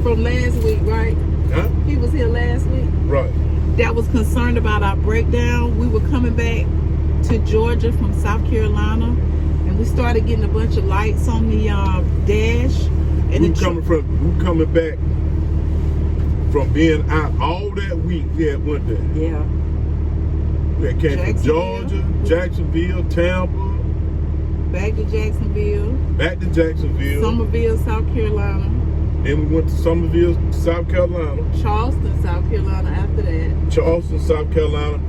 from last week, right? Huh? He was here last week. Right. That was concerned about our breakdown. We were coming back to Georgia from South Carolina, and we started getting a bunch of lights on the dash. And we coming back from being out all that week. Yeah, went there. Yeah. We had came from Georgia, Jacksonville, Tampa. Back to Jacksonville. Summerville, South Carolina. Then we went to Summerville, South Carolina. Charleston, South Carolina after that. Charleston, South Carolina.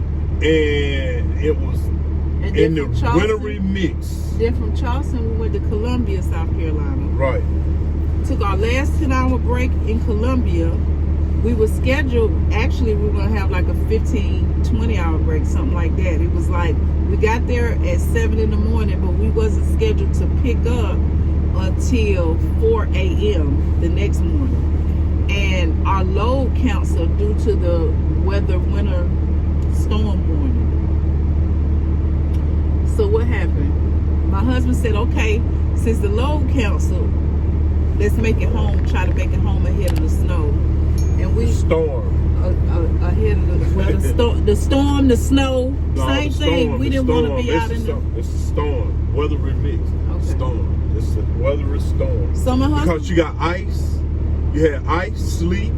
And it was in the wintry mix. Then from Charleston, we went to Columbia, South Carolina. Right. Took our last 10-hour break in Columbia. We were scheduled, actually we were going to have like a 15-20-hour break, something like that. It was like, we got there at 7 in the morning, but we wasn't scheduled to pick up until 4 a.m. the next morning. And our load canceled due to the winter storm warning. So what happened? My husband said, okay, since the load canceled, let's make it home, try to make it home ahead of the snow. And we storm. Ahead of the storm, the snow, same thing. We didn't want to be out in the... It's a storm, weather remix. Okay. Storm. It's a weather storm. Because you got ice, you had ice, sleet,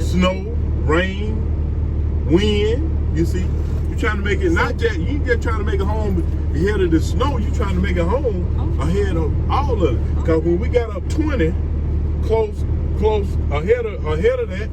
snow, rain, wind. You see, you're trying to make it not just you just trying to make it home ahead of the snow. You're trying to make it home ahead of all of it. Because when we got up 20, close ahead of that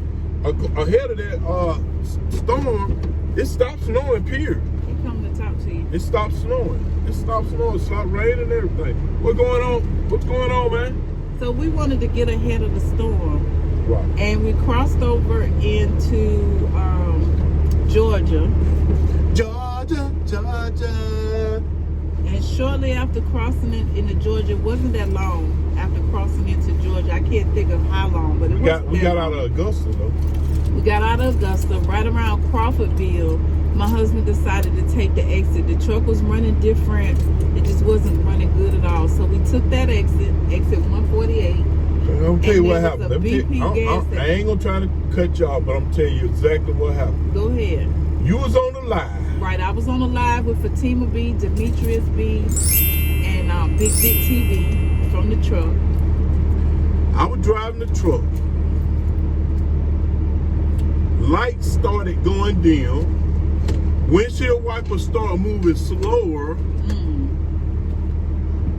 storm, it stopped snowing. Period. He coming to talk to you. It stopped snowing. It stopped raining and everything. What's going on? What's going on, man? So we wanted to get ahead of the storm. Right. And we crossed over into Georgia. Georgia. And shortly after crossing it into Georgia, it wasn't that long after crossing into Georgia. I can't think of how long, but we got out of Augusta, though. We got out of Augusta, right around Crawfordville. My husband decided to take the exit. The truck was running different. It just wasn't running good at all. So we took that exit 148. I'm gonna tell you what happened. I ain't gonna try to cut you off, but I'm telling you exactly what happened. Go ahead. You was on the live. Right, I was on the live with Fatima B, Demetrius B, and Big TV from the truck. I was driving the truck. Lights started going dim. Windshield wipers started moving slower.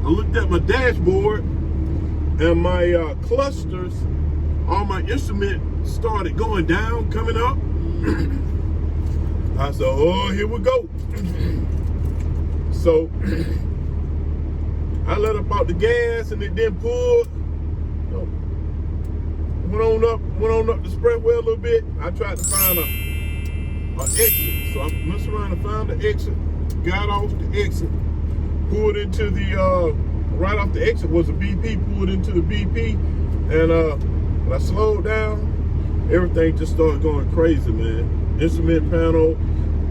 I looked at my dashboard, and my clusters on my instrument started going down, coming up. I said, oh, here we go. So I let up out the gas, and it then pulled. Went on up the expressway a little bit. I tried to find an exit. So I messed around and found the exit, got off the exit, pulled into the, right off the exit was a BP, pulled into the BP, and when I slowed down, everything just started going crazy, man. Instrument panel,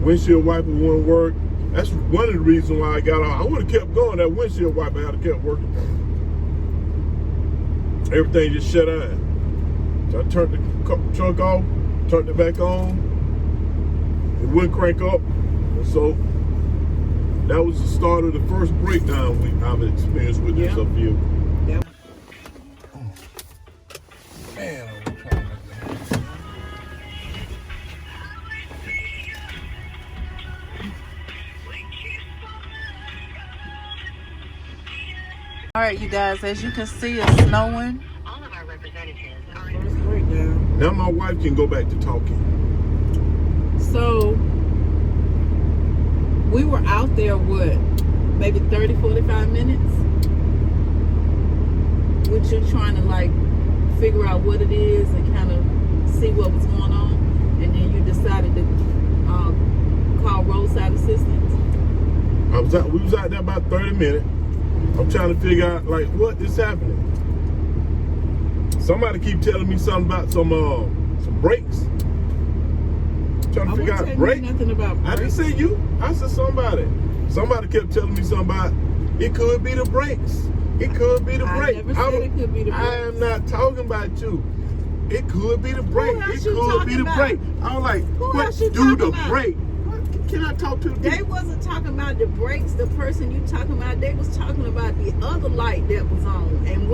windshield wiper wouldn't work. That's one of the reasons why I got off. I would have kept going. That windshield wiper had to kept working. Everything just shut down. So I turned the truck off, turned it back on. It wouldn't crank up. And so that was the start of the first breakdown I've experienced with this up here. Yep. Man, I'm trying to make that. All right, you guys, as you can see, it's snowing. All of our representatives are in. First breakdown. Now my wife can go back to talking. So we were out there, what, maybe 30, 45 minutes? With you trying to like figure out what it is and kind of see what was going on. And then you decided to call Roadside Assistance. We was out there about 30 minutes. I'm trying to figure out like what is happening. Somebody keep telling me something about some brakes. Trying to figure out brakes. Nothing about brakes. I didn't say you. I said somebody. Somebody kept telling me something about it could be the brakes. It could be the I brake. never said it could be the brake. I am not talking about you. It could be the brake. else It you could be talking the about? brake. I was like, Who what else you do the talking about? brake? What can I talk to the They people? wasn't talking about the brakes. The person you talking about, they was talking about the other light that was on, and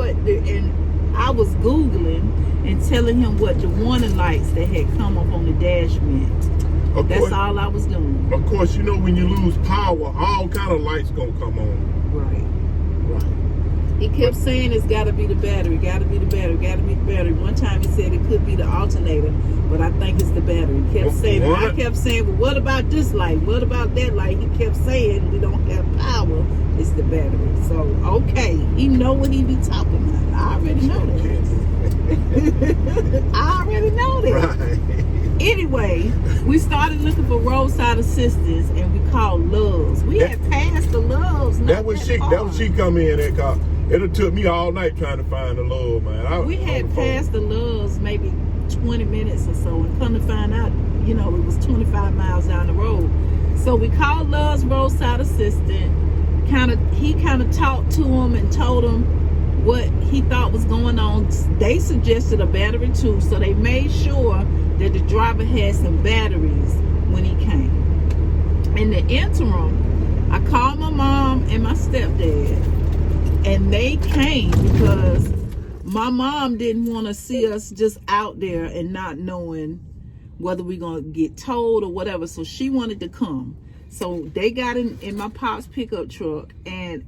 I was Googling and telling him what the warning lights that had come up on the dash meant. That's all I was doing. Of course, you know when you lose power, all kind of lights gonna come on. Right. Right. He kept saying it's got to be the battery, got to be the battery, got to be the battery. One time he said it could be the alternator, but I think it's the battery. He kept saying it. I kept saying, well, what about this light? What about that light? He kept saying we don't have power. It's the battery. So, okay, he know what he be talking about. I already know that. I already know that. Right. Anyway, we started looking for roadside assistance, and we called Loves. We had passed the Loves. That was she come in that car. It took me all night trying to find the love, man. We had passed the Loves maybe 20 minutes or so, and come to find out, it was 25 miles down the road. So we called Love's roadside assistant. He kind of talked to him and told him what he thought was going on. They suggested a battery too, so they made sure that the driver had some batteries when he came. In the interim, I called my mom and my stepdad, and they came because my mom didn't want to see us just out there and not knowing whether we're going to get towed or whatever, so she wanted to come. So they got in my pop's pickup truck, and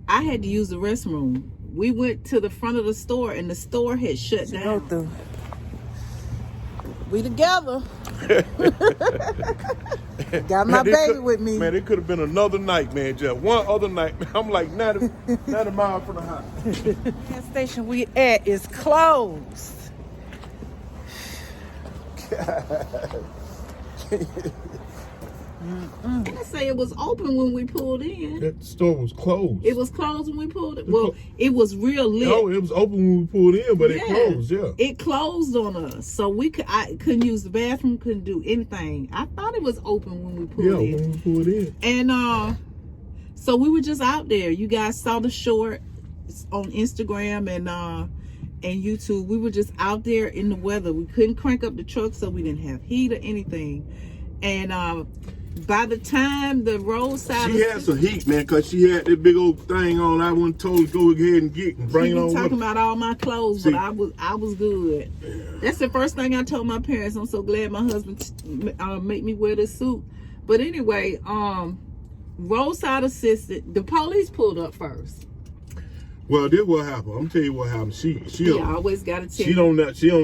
I had to use the restroom. We went to the front of the store, and the store had shut down. We together. Got my baby with me. Man, it could have been another night, man. Just one other night. I'm like 90 miles from the house. The gas station we at is closed. I say it was open when we pulled in. That store was closed. It was closed when we pulled in. Well, it was real lit. No, it was open when we pulled in, but it closed. Yeah, it closed on us, so I couldn't use the bathroom, couldn't do anything. I thought it was open when we pulled in. Yeah, when we pulled in. And so we were just out there. You guys saw the short on Instagram and YouTube. We were just out there in the weather. We couldn't crank up the truck, so we didn't have heat or anything. And by the time the roadside, she had some heat, man, because she had that big old thing on. I wasn't told to go ahead and get and bring it on. Talking about all my clothes, but I was good. Yeah. That's the first thing I told my parents. I'm so glad my husband made me wear this suit. But anyway, roadside assistant, the police pulled up first. Well, this what happened. I'm tell you what happened. She always gotta tell. She don't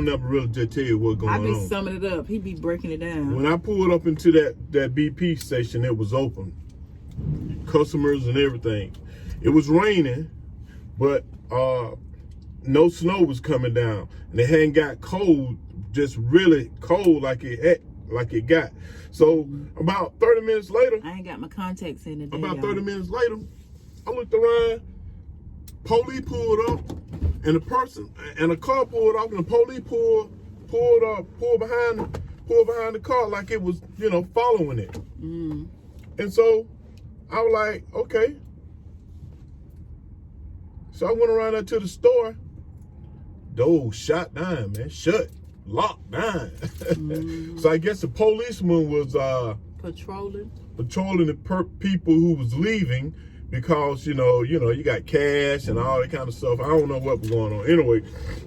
never really just tell you what's going on. I be summing it up. He be breaking it down. When I pulled up into that BP station, it was open, customers and everything. It was raining, but no snow was coming down, and it hadn't got cold, just really cold like it got. So about 30 minutes later, I ain't got my contacts in today. About 30 minutes later, I looked around. Police pulled up, and a car pulled off, and the police pulled behind the car like it was, following it. Mm. And so I was like, okay. So I went around there to the store. Door shut down, man. Shut, locked down. Mm. So I guess the policeman was patrolling the people who was leaving. Because, you got cash and all that kind of stuff. I don't know what was going on.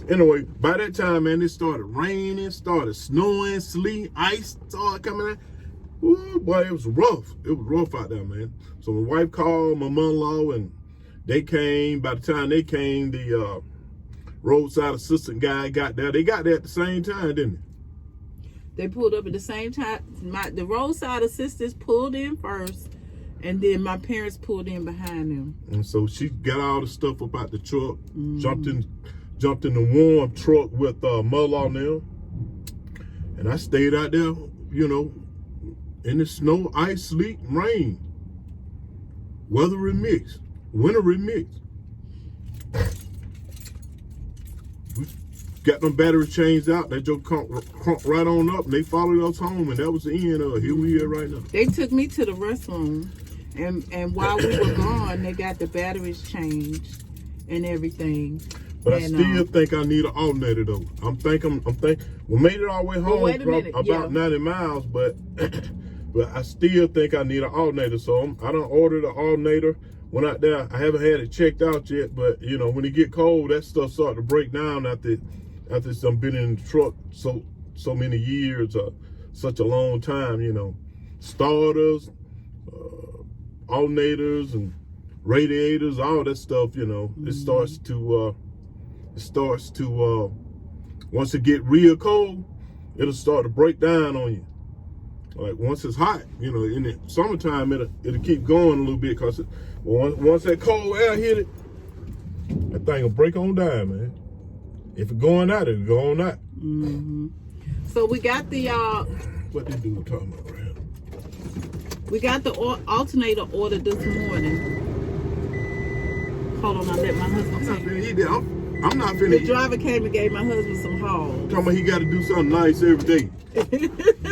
Anyway, by that time, man, it started raining, started snowing, sleet, ice started coming out. Ooh, boy, it was rough. It was rough out there, man. So my wife called my mother-in-law, and they came. By the time they came, the roadside assistant guy got there. They got there at the same time, didn't they? They pulled up at the same time. The roadside assistants pulled in first. And then my parents pulled in behind them. And so she got all the stuff up out the truck, jumped in the warm truck with mother-in-law now. And I stayed out there, in the snow, ice, sleet, rain. Weather remix, winter remix. We got them batteries changed out. They just crunked right on up, and they followed us home, and that was the end of it. Here we are right now. They took me to the restroom. And while we were gone, they got the batteries changed and everything. But I still think I need an alternator though. I'm thinking we made it all the way home, wait a minute, about 90 miles, but but I still think I need an alternator. So I done ordered an alternator. Went out there. I haven't had it checked out yet, but you know, when it get cold, that stuff start to break down after I've been in the truck so many years, such a long time. You know, starters, alternators, and radiators, all that stuff. You know, it starts to once it get real cold, it'll start to break down on you. Like once it's hot, you know, in the summertime, it'll keep going a little bit because once that cold air hit it, that thing will break on down, man. If it's going out, it'll go on out. So we got the What they do talking about right here? we got the alternator ordered this morning. Hold on, I let my husband take it. I'm not The finna. driver came and gave my husband some hauls. Talking about he got to do something nice every day.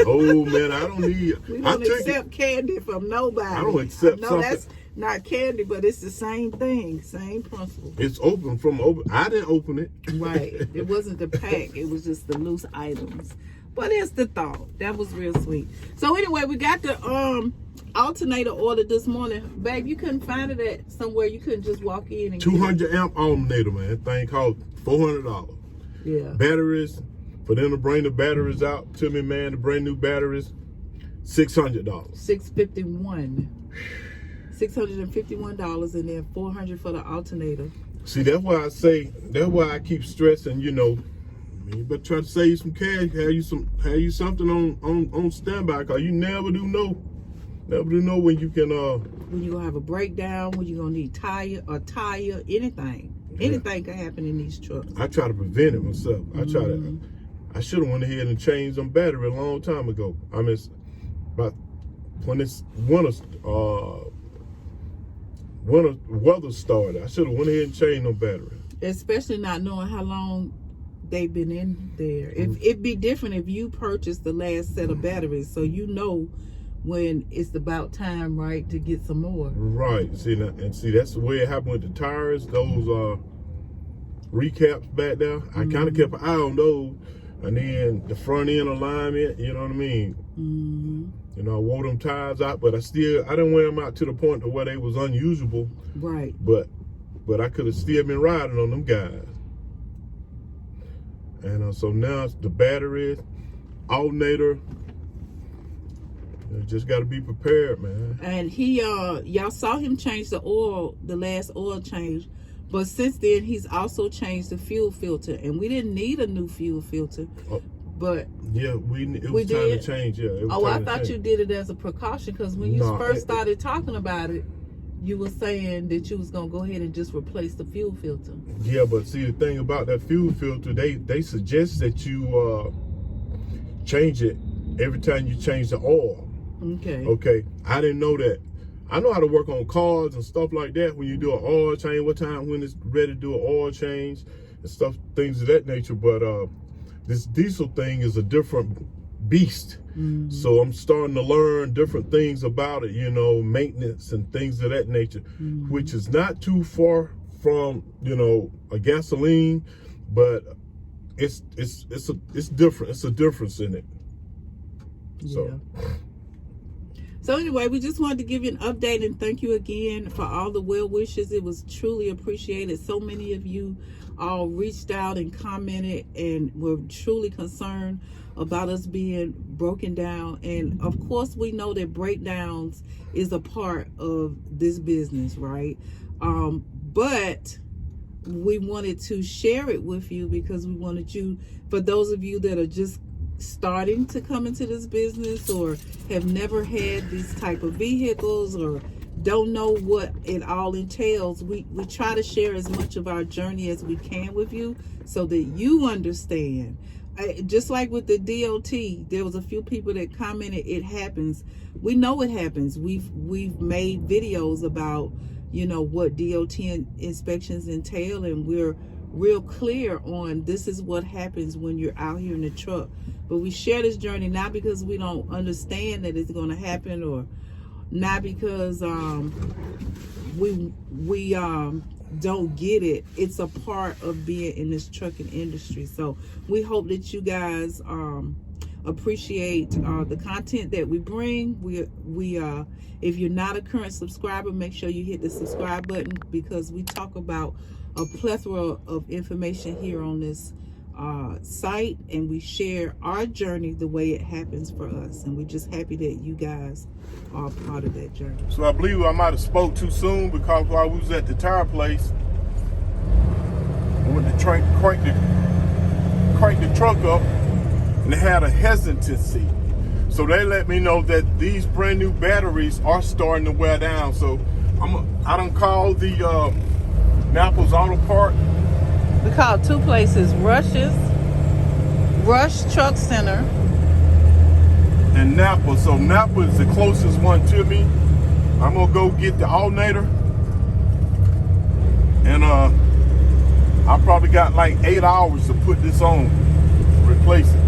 Oh man, I don't need. We I don't took accept candy from nobody. I don't accept No, something. that's not candy, but it's the same thing, same principle. It's open from open. I didn't open it. Right. It wasn't the pack. It was just the loose items. But it's the thought. That was real sweet. So anyway, we got the alternator ordered this morning. Babe, you couldn't find it at somewhere. You couldn't just walk in and 200 amp alternator, man. That thing cost $400. Yeah. Batteries, for them to bring the batteries out to me, man, the brand new batteries, $600. $651 and then $400 for the alternator. See, that's why I keep stressing, you know, you better try to save some cash, have you something on standby, cause you never do know when you can When you're gonna have a breakdown, when you're gonna need tire, anything. Anything can happen in these trucks. I try to prevent it myself. I should have went ahead and changed them battery a long time ago. I mean, about when it's winter weather started, I should have went ahead and changed them battery. Especially not knowing how long they've been in there. It'd be different if you purchased the last set of batteries, so you know when it's about time, right, to get some more. Right. See, that's the way it happened with the tires. Those recaps back there, I kind of kept an eye on those, and then the front end alignment. You know what I mean? You know, I wore them tires out, but I didn't wear them out to the point to where they was unusable. Right. But I could have still been riding on them guys. And so now it's the batteries, alternator. You just got to be prepared, man. And he, y'all saw him change the oil, the last oil change. But since then, he's also changed the fuel filter. And we didn't need a new fuel filter. But yeah, it was time to change. Yeah. It was I time to thought change. you did it as a precaution, because when you first started talking about it, you were saying that you was gonna go ahead and just replace the fuel filter. Yeah, but see, the thing about that fuel filter, they suggest that you change it every time you change the oil. Okay. Okay. I didn't know that. I know how to work on cars and stuff like that. When you do an oil change, when it's ready to do an oil change and stuff, things of that nature. But this diesel thing is a different beast. So I'm starting to learn different things about it, you know, maintenance and things of that nature, which is not too far from, you know, a gasoline, but it's different. It's a difference in it. So. Yeah. So anyway, we just wanted to give you an update and thank you again for all the well wishes. It was truly appreciated. So many of you all reached out and commented and were truly concerned about us being broken down. And of course, we know that breakdowns is a part of this business, right? But we wanted to share it with you because we wanted you, for those of you that are just starting to come into this business or have never had these type of vehicles or don't know what it all entails, we try to share as much of our journey as we can with you so that you understand. Just like with the DOT, there was a few people that commented, it happens. We know it happens. We've made videos about, you know, what DOT inspections entail, and we're real clear on this is what happens when you're out here in the truck. But we share this journey not because we don't understand that it's going to happen or not because we don't get it. It's a part of being in this trucking industry. So we hope that you guys appreciate the content that we bring. We if you're not a current subscriber, make sure you hit the subscribe button, because we talk about a plethora of information here on this site, and we share our journey the way it happens for us, and we're just happy that you guys are part of that journey. So I believe I might have spoke too soon, because while we was at the tire place, I went to crank the truck up, and they had a hesitancy. So they let me know that these brand new batteries are starting to wear down. So I done called the Naples Auto Park. We call two places, Rush Truck Center, and Napa. So Napa is the closest one to me. I'm gonna go get the alternator, and I probably got like 8 hours to put this on, replace it.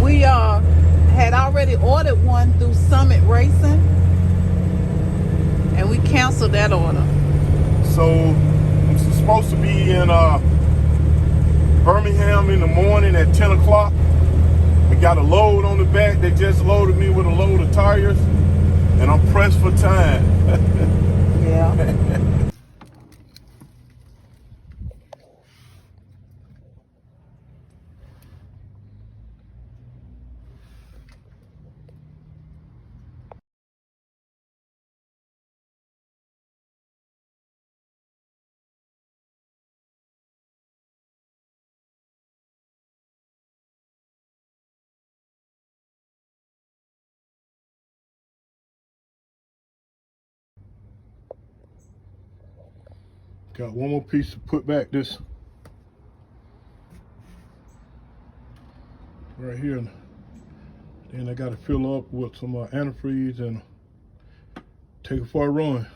We had already ordered one through Summit Racing, and we canceled that order. So I'm supposed to be in Birmingham in the morning at 10 o'clock. We got a load on the back. They just loaded me with a load of tires, and I'm pressed for time. Yeah. Got one more piece to put back this right here. Then I got to fill up with some antifreeze and take it for a run.